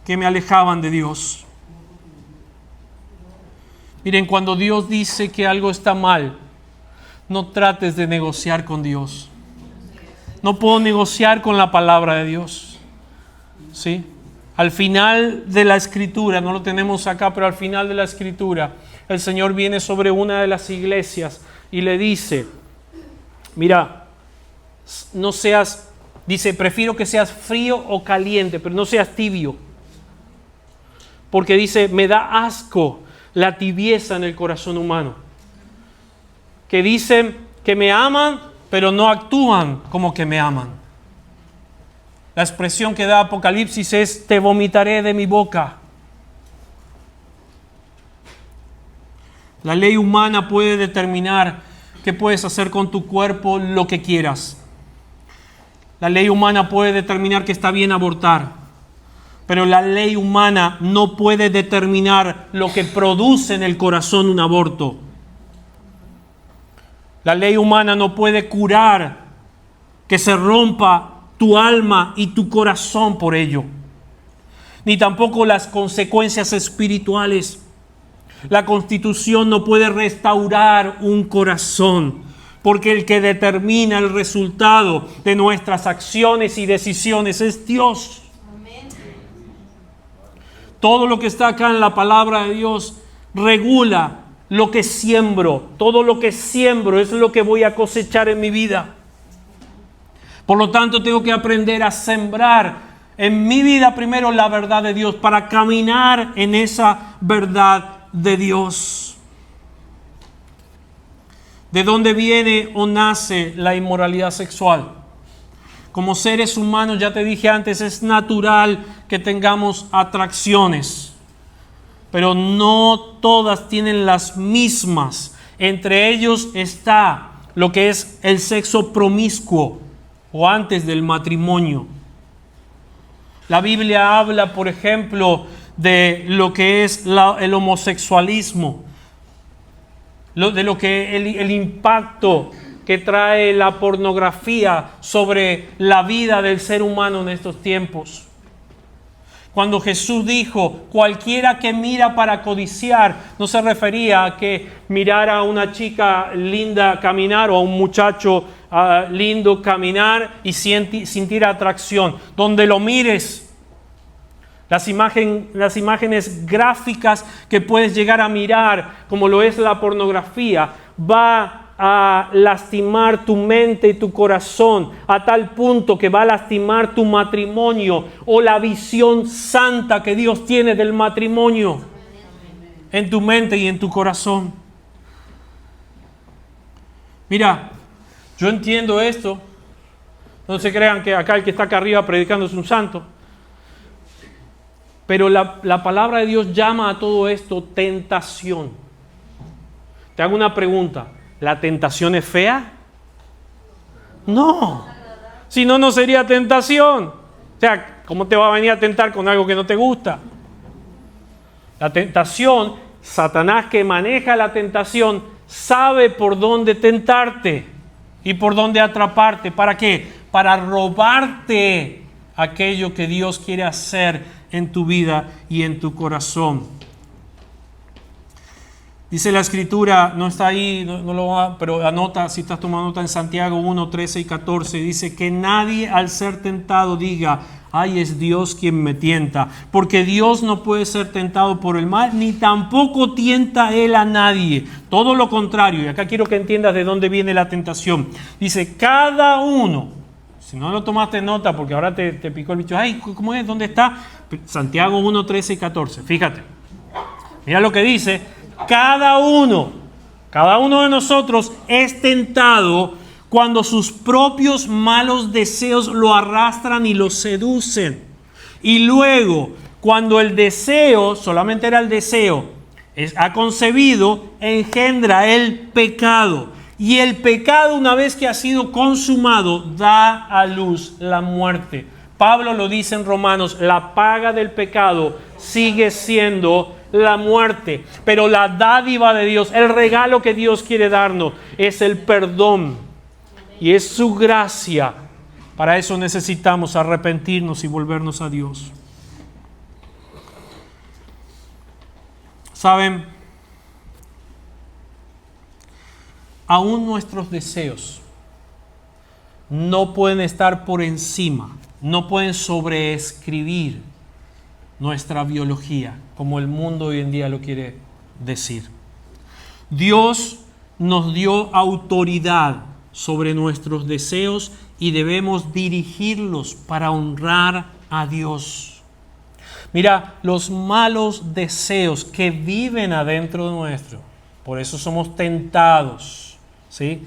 que me alejaban de Dios. Miren, cuando Dios dice que algo está mal, no trates de negociar con Dios. No puedo negociar con la palabra de Dios. ¿Sí? Al final de la Escritura, no lo tenemos acá, pero al final de la Escritura, el Señor viene sobre una de las iglesias y le dice, mira, no seas, dice, prefiero que seas frío o caliente, pero no seas tibio. Porque dice, me da asco la tibieza en el corazón humano. Que dicen que me aman, pero no actúan como que me aman. La expresión que da Apocalipsis es, te vomitaré de mi boca. La ley humana puede determinar que puedes hacer con tu cuerpo lo que quieras. La ley humana puede determinar que está bien abortar, pero la ley humana no puede determinar lo que produce en el corazón un aborto. La ley humana no puede curar que se rompa tu alma y tu corazón por ello, ni tampoco las consecuencias espirituales. La Constitución no puede restaurar un corazón, porque el que determina el resultado de nuestras acciones y decisiones es Dios. Amén. Todo lo que está acá en la palabra de Dios regula lo que siembro. Todo lo que siembro es lo que voy a cosechar en mi vida. Por lo tanto, tengo que aprender a sembrar en mi vida primero la verdad de Dios para caminar en esa verdad de Dios. ¿De dónde viene o nace la inmoralidad sexual? Como seres humanos, ya te dije antes, es natural que tengamos atracciones, pero no todas tienen las mismas. Entre ellos está lo que es el sexo promiscuo o antes del matrimonio. La Biblia habla, por ejemplo, de lo que es el homosexualismo, de lo que el impacto que trae la pornografía sobre la vida del ser humano en estos tiempos. Cuando Jesús dijo, cualquiera que mira para codiciar, no se refería a que mirara a una chica linda caminar o a un muchacho lindo caminar y sentir atracción. Donde lo mires, las imágenes gráficas que puedes llegar a mirar, como lo es la pornografía, va a lastimar tu mente y tu corazón a tal punto que va a lastimar tu matrimonio o la visión santa que Dios tiene del matrimonio en tu mente y en tu corazón. Mira, yo entiendo esto. No se crean que acá el que está acá arriba predicando es un santo. Pero la palabra de Dios llama a todo esto tentación. Te hago una pregunta. ¿La tentación es fea? No. Si no, no sería tentación. O sea, ¿cómo te va a venir a tentar con algo que no te gusta? La tentación, Satanás que maneja la tentación, sabe por dónde tentarte y por dónde atraparte. ¿Para qué? Para robarte aquello que Dios quiere hacer en tu vida y en tu corazón. Dice la Escritura, no está ahí, no lo va, pero anota, si estás tomando nota, en Santiago 1, 13 y 14, dice que nadie al ser tentado diga, ay, es Dios quien me tienta, porque Dios no puede ser tentado por el mal, ni tampoco tienta Él a nadie. Todo lo contrario, y acá quiero que entiendas de dónde viene la tentación. Dice, cada uno, si no lo tomaste nota, porque ahora te picó el bicho, ay, ¿cómo es? ¿Dónde está? Santiago 1, 13 y 14, fíjate. Mira lo que dice. Cada uno de nosotros es tentado cuando sus propios malos deseos lo arrastran y lo seducen. Y luego, cuando el deseo, solamente era el deseo, ha concebido, engendra el pecado. Y el pecado, una vez que ha sido consumado, da a luz la muerte. Pablo lo dice en Romanos, la paga del pecado sigue siendo la muerte, pero la dádiva de Dios, el regalo que Dios quiere darnos es el perdón y es su gracia. Para eso necesitamos arrepentirnos y volvernos a Dios. Saben, aún nuestros deseos no pueden estar por encima, no pueden sobreescribir nuestra biología, como el mundo hoy en día lo quiere decir. Dios nos dio autoridad sobre nuestros deseos y debemos dirigirlos para honrar a Dios. Mira, los malos deseos que viven adentro nuestro, por eso somos tentados, ¿sí?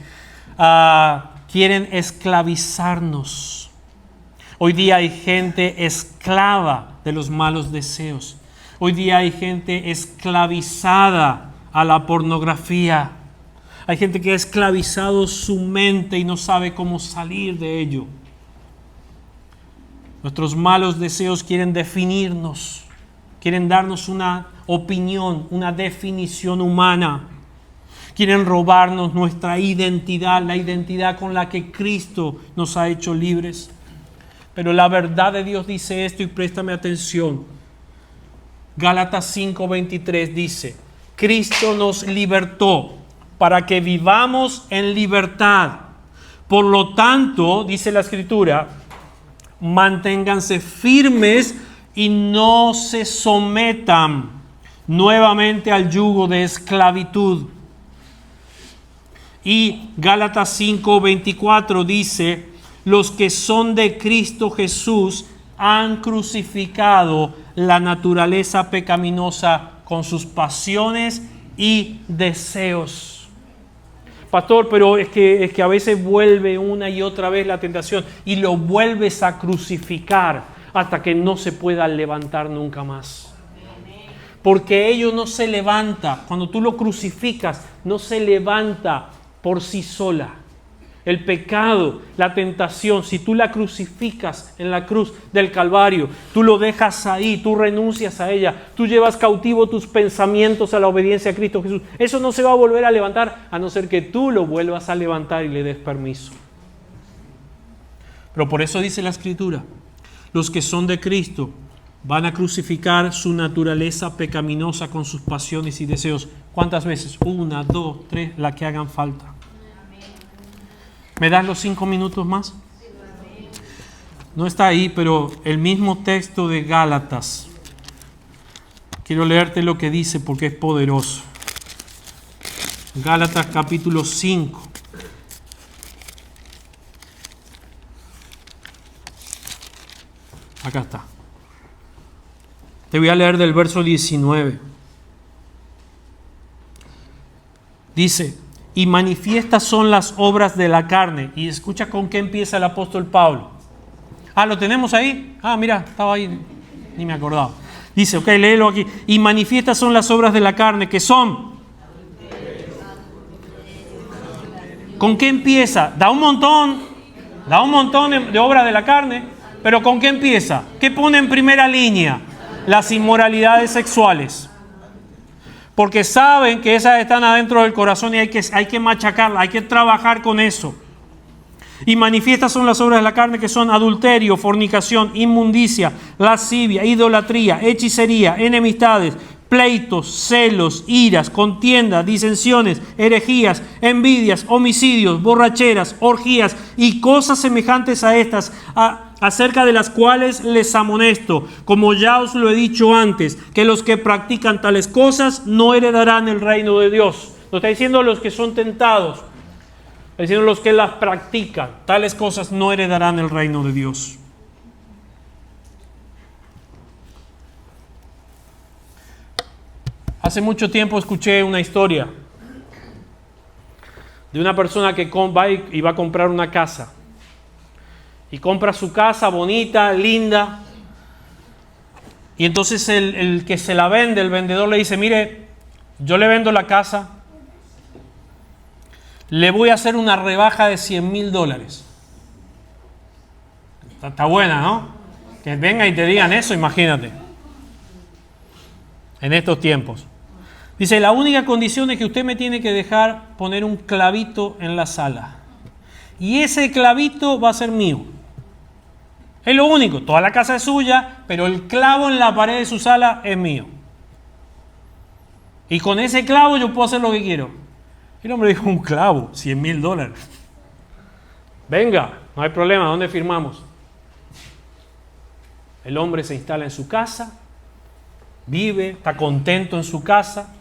Quieren esclavizarnos. Hoy día hay gente esclava de los malos deseos. Hoy día hay gente esclavizada a la pornografía. Hay gente que ha esclavizado su mente y no sabe cómo salir de ello. Nuestros malos deseos quieren definirnos, quieren darnos una opinión, una definición humana. Quieren robarnos nuestra identidad, la identidad con la que Cristo nos ha hecho libres. Pero la verdad de Dios dice esto y préstame atención. Gálatas 5:23 dice, Cristo nos libertó para que vivamos en libertad. Por lo tanto, dice la Escritura, manténganse firmes y no se sometan nuevamente al yugo de esclavitud. Y Gálatas 5:24 dice, los que son de Cristo Jesús han crucificado la naturaleza pecaminosa con sus pasiones y deseos. Pastor, pero es que a veces vuelve una y otra vez la tentación y lo vuelves a crucificar hasta que no se pueda levantar nunca más. Porque ello no se levanta, cuando tú lo crucificas, no se levanta por sí sola. El pecado, la tentación, si tú la crucificas en la cruz del Calvario, tú lo dejas ahí, tú renuncias a ella, tú llevas cautivo tus pensamientos a la obediencia a Cristo Jesús. Eso no se va a volver a levantar a no ser que tú lo vuelvas a levantar y le des permiso. Pero por eso dice la Escritura, los que son de Cristo van a crucificar su naturaleza pecaminosa con sus pasiones y deseos. ¿Cuántas veces? 1, 2, 3, la que hagan falta. ¿Me das los 5 minutos más? No está ahí, pero el mismo texto de Gálatas. Quiero leerte lo que dice porque es poderoso. Gálatas capítulo 5. Acá está. Te voy a leer del verso 19. Dice, y manifiestas son las obras de la carne. Y escucha con qué empieza el apóstol Pablo. ¿Lo tenemos ahí? Mira, estaba ahí, ni me acordaba. Dice, ok, léelo aquí. Y manifiestas son las obras de la carne, que son... ¿Con qué empieza? Da un montón de obras de la carne, pero ¿con qué empieza? ¿Qué pone en primera línea? Las inmoralidades sexuales. Porque saben que esas están adentro del corazón y hay que machacarlas, hay que trabajar con eso. Y manifiestas son las obras de la carne, que son adulterio, fornicación, inmundicia, lascivia, idolatría, hechicería, enemistades, pleitos, celos, iras, contiendas, disensiones, herejías, envidias, homicidios, borracheras, orgías y cosas semejantes a estas, acerca de las cuales les amonesto, como ya os lo he dicho antes, que los que practican tales cosas no heredarán el reino de Dios. No está diciendo los que son tentados, está diciendo los que las practican. Tales cosas no heredarán el reino de Dios. Hace mucho tiempo escuché una historia de una persona que va a comprar una casa. Y compra su casa bonita, linda. Y entonces el que se la vende, el vendedor le dice, mire, yo le vendo la casa, le voy a hacer una rebaja de $100,000. Está buena, ¿no? Que vengan y te digan eso, imagínate. En estos tiempos. Dice, la única condición es que usted me tiene que dejar poner un clavito en la sala. Y ese clavito va a ser mío. Es lo único. Toda la casa es suya, pero el clavo en la pared de su sala es mío. Y con ese clavo yo puedo hacer lo que quiero. Y el hombre dijo, un clavo, $100,000. Venga, no hay problema, ¿dónde firmamos? El hombre se instala en su casa, vive, está contento en su casa.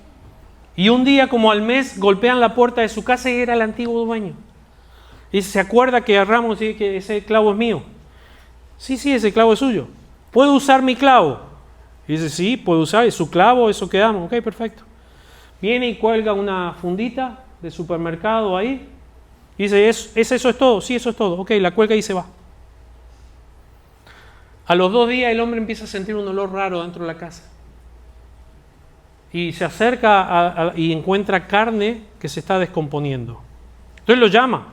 Y un día, como al mes, golpean la puerta de su casa y era el antiguo dueño. Y se acuerda que Ramos dice que ese clavo es mío. Sí, ese clavo es suyo. ¿Puedo usar mi clavo? Y dice, sí, puedo usar. ¿Es su clavo? Eso quedamos. Ok, perfecto. Viene y cuelga una fundita de supermercado ahí. Y dice, ¿eso es todo? Sí, eso es todo. Ok, la cuelga y se va. A los 2 días el hombre empieza a sentir un olor raro dentro de la casa. Y se acerca y encuentra carne que se está descomponiendo. Entonces lo llama.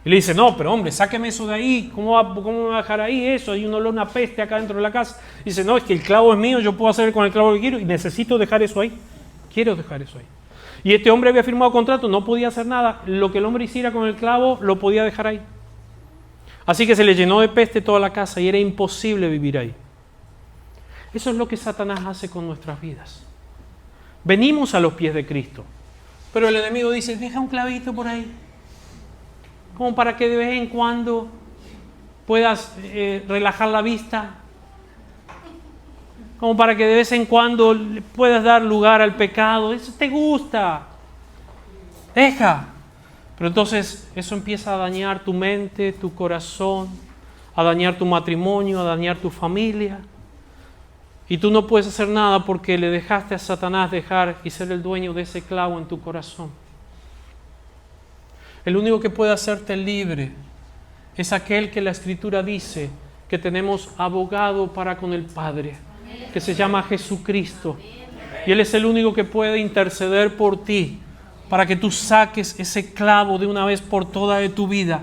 Y le dice, no, pero hombre, sáqueme eso de ahí. ¿Cómo me va a dejar ahí eso? Hay un olor, una peste acá dentro de la casa. Y dice, no, es que el clavo es mío, yo puedo hacer con el clavo lo que quiero y necesito dejar eso ahí. Quiero dejar eso ahí. Y este hombre había firmado contrato, no podía hacer nada. Lo que el hombre hiciera con el clavo, lo podía dejar ahí. Así que se le llenó de peste toda la casa y era imposible vivir ahí. Eso es lo que Satanás hace con nuestras vidas. Venimos a los pies de Cristo, pero el enemigo dice, deja un clavito por ahí, como para que de vez en cuando puedas relajar la vista, como para que de vez en cuando puedas dar lugar al pecado. Eso te gusta, deja. Pero entonces eso empieza a dañar tu mente, tu corazón, a dañar tu matrimonio, a dañar tu familia. Y tú no puedes hacer nada porque le dejaste a Satanás dejar y ser el dueño de ese clavo en tu corazón. El único que puede hacerte libre es aquel que la Escritura dice que tenemos abogado para con el Padre, que se llama Jesucristo. Y Él es el único que puede interceder por ti para que tú saques ese clavo de una vez por todas de tu vida,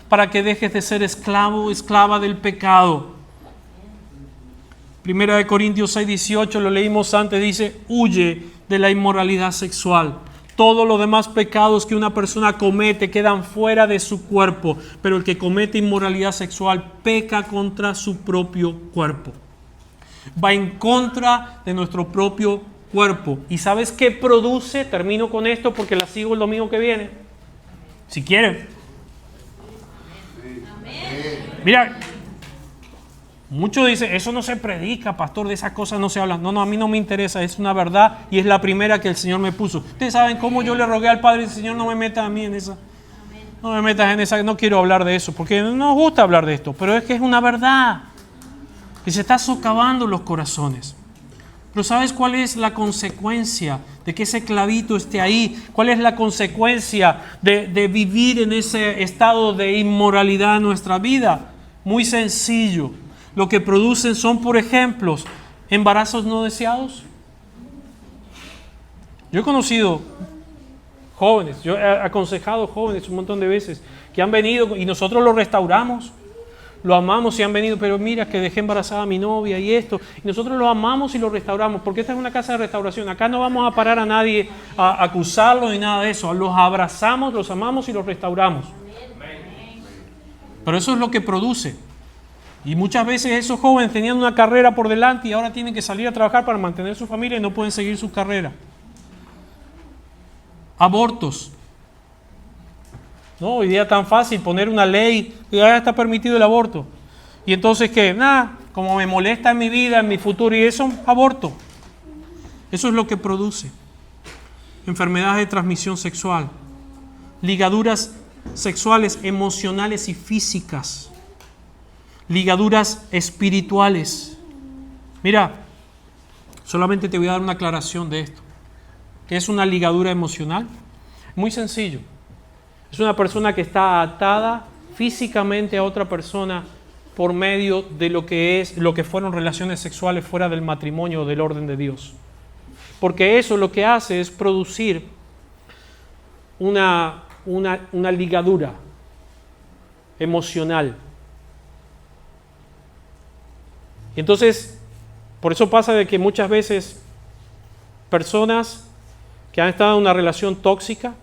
para que dejes de ser esclavo o esclava del pecado. Primera de Corintios 6:18, lo leímos antes, dice, huye de la inmoralidad sexual. Todos los demás pecados que una persona comete quedan fuera de su cuerpo, pero el que comete inmoralidad sexual peca contra su propio cuerpo. Va en contra de nuestro propio cuerpo. ¿Y sabes qué produce? Termino con esto porque la sigo el domingo que viene. Si quieren. Mira, muchos dicen, eso no se predica, pastor, de esas cosas no se hablan. No, a mí no me interesa, es una verdad y es la primera que el Señor me puso. Ustedes saben cómo yo le rogué al Padre, Señor, no me metas a mí en esa. No me metas en esa, no quiero hablar de eso, porque no nos gusta hablar de esto, pero es que es una verdad. Y se está socavando los corazones. Pero ¿sabes cuál es la consecuencia de que ese clavito esté ahí? ¿Cuál es la consecuencia de vivir en ese estado de inmoralidad en nuestra vida? Muy sencillo. Lo que producen son, por ejemplo, embarazos no deseados. Yo he conocido jóvenes, yo he aconsejado jóvenes un montón de veces que han venido y nosotros los restauramos, lo amamos y han venido, pero mira que dejé embarazada a mi novia y esto, y nosotros lo amamos y lo restauramos, porque esta es una casa de restauración. Acá no vamos a parar a nadie a acusarlo ni nada de eso, los abrazamos, los amamos y los restauramos. Pero eso es lo que produce. Y muchas veces esos jóvenes tenían una carrera por delante y ahora tienen que salir a trabajar para mantener su familia y no pueden seguir su carrera. Abortos. No, hoy día es tan fácil poner una ley que ya está permitido el aborto. Y entonces, ¿qué? Nada, como me molesta en mi vida, en mi futuro, y eso, aborto. Eso es lo que produce. Enfermedades de transmisión sexual. Ligaduras sexuales, emocionales y físicas. Ligaduras espirituales. Mira, solamente te voy a dar una aclaración de esto. ¿Qué es una ligadura emocional? Muy sencillo. Es una persona que está atada físicamente a otra persona por medio de lo que fueron relaciones sexuales fuera del matrimonio o del orden de Dios. Porque eso lo que hace es producir una ligadura emocional. Entonces, por eso pasa de que muchas veces personas que han estado en una relación tóxica,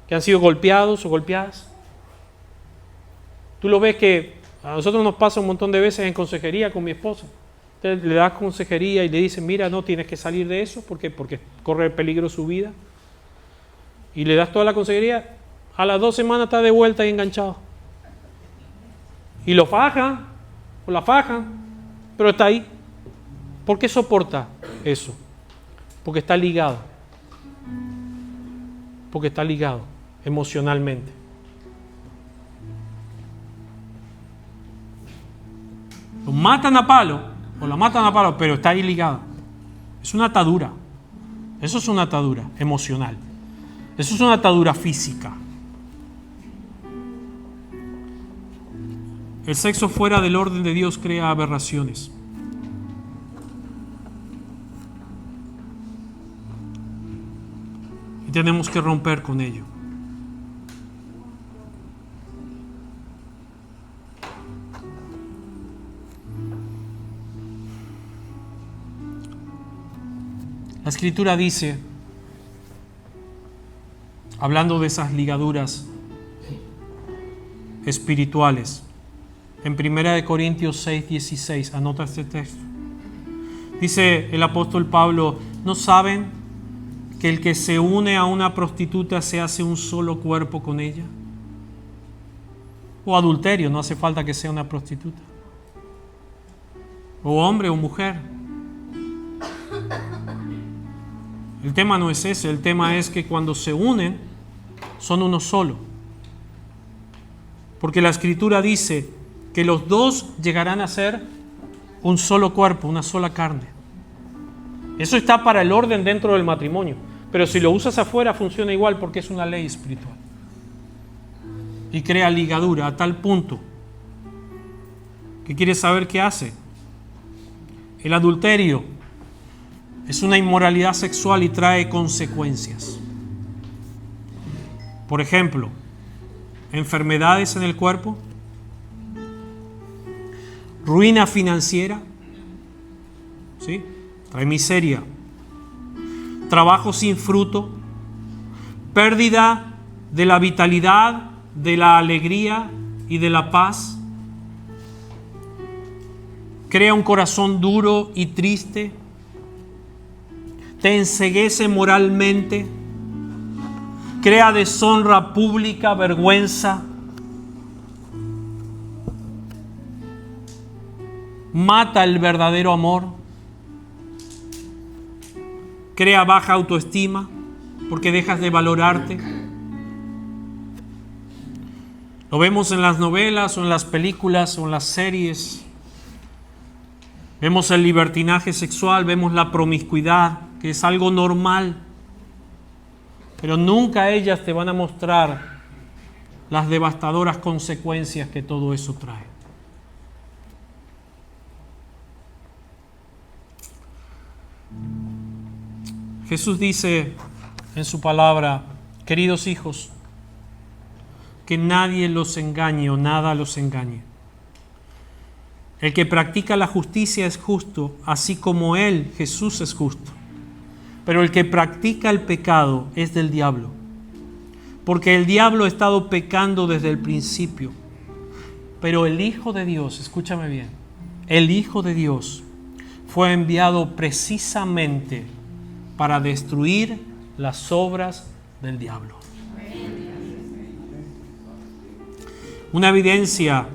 que han sido golpeados o golpeadas, tú lo ves que a nosotros nos pasa un montón de veces en consejería con mi esposa. Usted le da consejería y le dice, mira, no tienes que salir de eso porque corre peligro su vida. Y le das toda la consejería, a las 2 semanas está de vuelta y enganchado. Y lo fajan, o la fajan, pero está ahí. ¿Por qué soporta eso? Porque está ligado. Porque está ligado emocionalmente. Lo matan a palo, o la matan a palo, pero está ahí ligado. Es una atadura. Eso es una atadura emocional. Eso es una atadura física. El sexo fuera del orden de Dios crea aberraciones. Y tenemos que romper con ello. La Escritura dice, hablando de esas ligaduras espirituales, en 1 Corintios 6:16, anota este texto. Dice el apóstol Pablo, ¿no saben que el que se une a una prostituta se hace un solo cuerpo con ella? O adulterio, no hace falta que sea una prostituta. O hombre o mujer. El tema no es ese, el tema es que cuando se unen, son uno solo. Porque la Escritura dice que los dos llegarán a ser un solo cuerpo, una sola carne. Eso está para el orden dentro del matrimonio. Pero si lo usas afuera funciona igual porque es una ley espiritual. Y crea ligadura a tal punto que quieres saber qué hace. El adulterio es una inmoralidad sexual y trae consecuencias. Por ejemplo, enfermedades en el cuerpo, ruina financiera, ¿sí? Trae miseria, trabajo sin fruto, pérdida de la vitalidad, de la alegría y de la paz, crea un corazón duro y triste, te enceguece moralmente, crea deshonra pública, vergüenza, mata el verdadero amor, crea baja autoestima porque dejas de valorarte. Lo vemos en las novelas o en las películas o en las series. Vemos el libertinaje sexual, vemos la promiscuidad, que es algo normal, pero nunca ellas te van a mostrar las devastadoras consecuencias que todo eso trae. Jesús dice en su palabra, queridos hijos, que nadie los engañe o nada los engañe. El que practica la justicia es justo, así como Él, Jesús, es justo. Pero el que practica el pecado es del diablo, porque el diablo ha estado pecando desde el principio. Pero el Hijo de Dios, escúchame bien, el Hijo de Dios fue enviado precisamente para destruir las obras del diablo. Una evidencia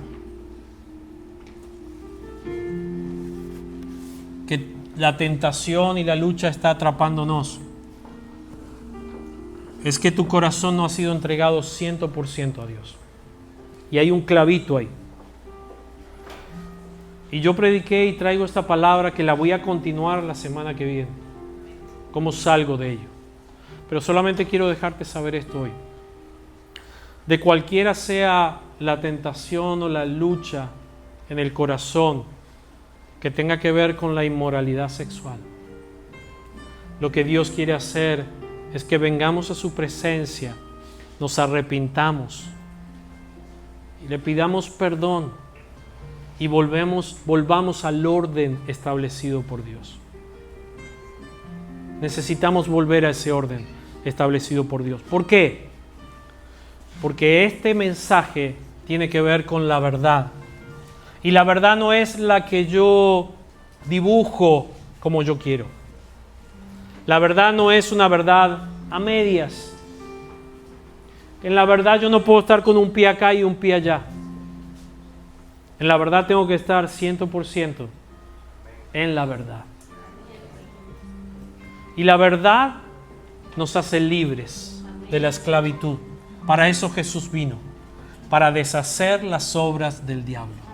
que la tentación y la lucha está atrapándonos es que tu corazón no ha sido entregado 100% a Dios. Y hay un clavito ahí. Y yo prediqué y traigo esta palabra que la voy a continuar la semana que viene. ¿Cómo salgo de ello? Pero solamente quiero dejarte saber esto hoy. De cualquiera sea la tentación o la lucha en el corazón que tenga que ver con la inmoralidad sexual, lo que Dios quiere hacer es que vengamos a su presencia, nos arrepintamos y le pidamos perdón y volvamos al orden establecido por Dios. Necesitamos volver a ese orden establecido por Dios. ¿Por qué? Porque este mensaje tiene que ver con la verdad. Y la verdad no es la que yo dibujo como yo quiero. La verdad no es una verdad a medias. En la verdad yo no puedo estar con un pie acá y un pie allá. En la verdad tengo que estar 100% en la verdad. Y la verdad nos hace libres de la esclavitud. Para eso Jesús vino, para deshacer las obras del diablo.